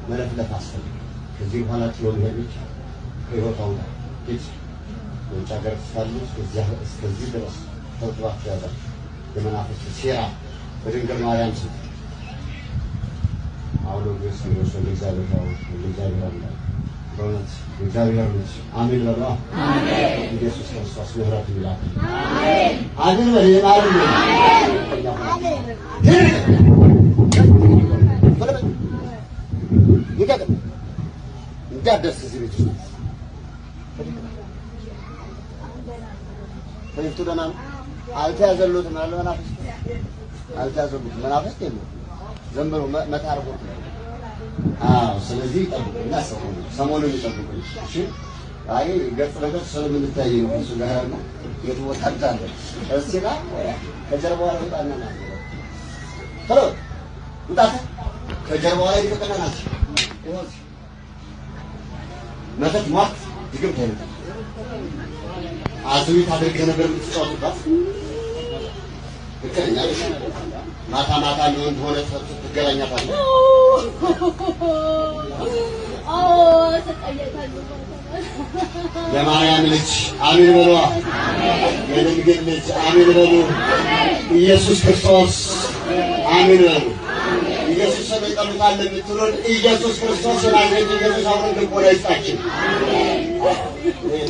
መለፍለፍ አስፈልግ ከዚህ በኋላ ጥሎ ሊሄድ ይችላል። ከህይወታው ጋር ጌት ወንጫ ጋር ስላሉ እስከዚህ ድረስ ተውጥባቸው ያዛል። የመናፍስት ሴራ በድንግል ማርያም ስም አሁን ወይስ ነው እግዚአብሔር አምላክ በእውነት እግዚአብሔር ልጅ አሜን በሉ። አሜን። ኢየሱስ ክርስቶስ ምህረት ይላል። አሜን። አሜን በሉ። አሜን። ይቀጥል እንዳደስ እዚህ ቤት ውስጥ ፈይፍቱ ደህና ነው። አልተያዘሉትም አለ መናፍስት አልተያዘሉትም መናፍስት የለም ዝም ብሎ መታርቦ ስለዚህ ይጠብቁና ሰሞኑን ይጠብቁ። እሺ አይ ገጽ ነገር ስለምንታይ ነው እሱ ጋር ነው የተወጣጣለ እዚና ከጀርባው ላይ ወጣና ሄሎ ውጣት ከጀርባው ላይ ተቀናናች ይወስ መተት ማት ድግም ታይነ አዙይ ታደርገ ነበር የምትጫወቱባት እከኛ ማታ ማታ ነው እንደሆነ ትገናኛታለህ። የማርያም ልጅ አሜን በሉ። የድንግል ልጅ አሜን በሉ። ኢየሱስ ክርስቶስ አሜን በሉ። ኢየሱስ ሰበቀሉታል ለምትሉን ኢየሱስ ክርስቶስ ስላገኘ ኢየሱስ አሁን ልቦና ይስጣችሁ።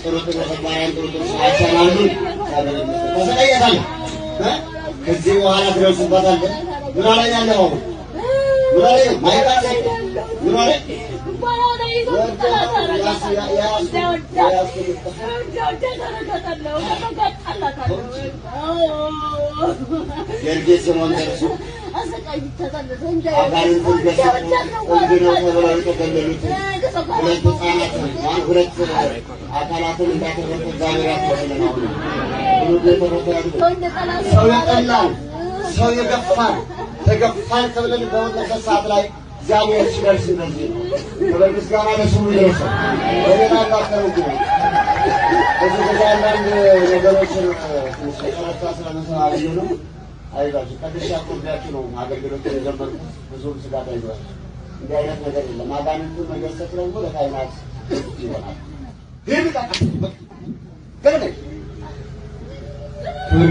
ጥሩ ተሰማያን ጥሩ ተሰማያሉ ተሰቃየታል። ከዚህ በኋላ ትደርሱበታለህ። ምን ላይ ያለው ምን ላይ ማይቃስ ምን ላይ ሰው የገፋን ተገፋን ተብለን በወጣበት ሰዓት ላይ እግዚአብሔር ሲደርስ እንደዚህ ነው። በምስጋና ለስሙ ይደርሳል። በሌላ ባከረው ግን እዚህ አንዳንድ ነገሮችን ስለተረታ ስለመሰማሪያ ነው። አይዟችሁ ቅዱስ ያቆብያችሁ ነው አገልግሎት የጀመርኩት። ብዙም ስጋት አይዟችሁ። እንዲህ አይነት ነገር የለም። አጋንንቱን መገሰጽ ደግሞ ለካህናት ይሆናል።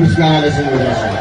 ምስጋና ለስሙ ይደርሳል።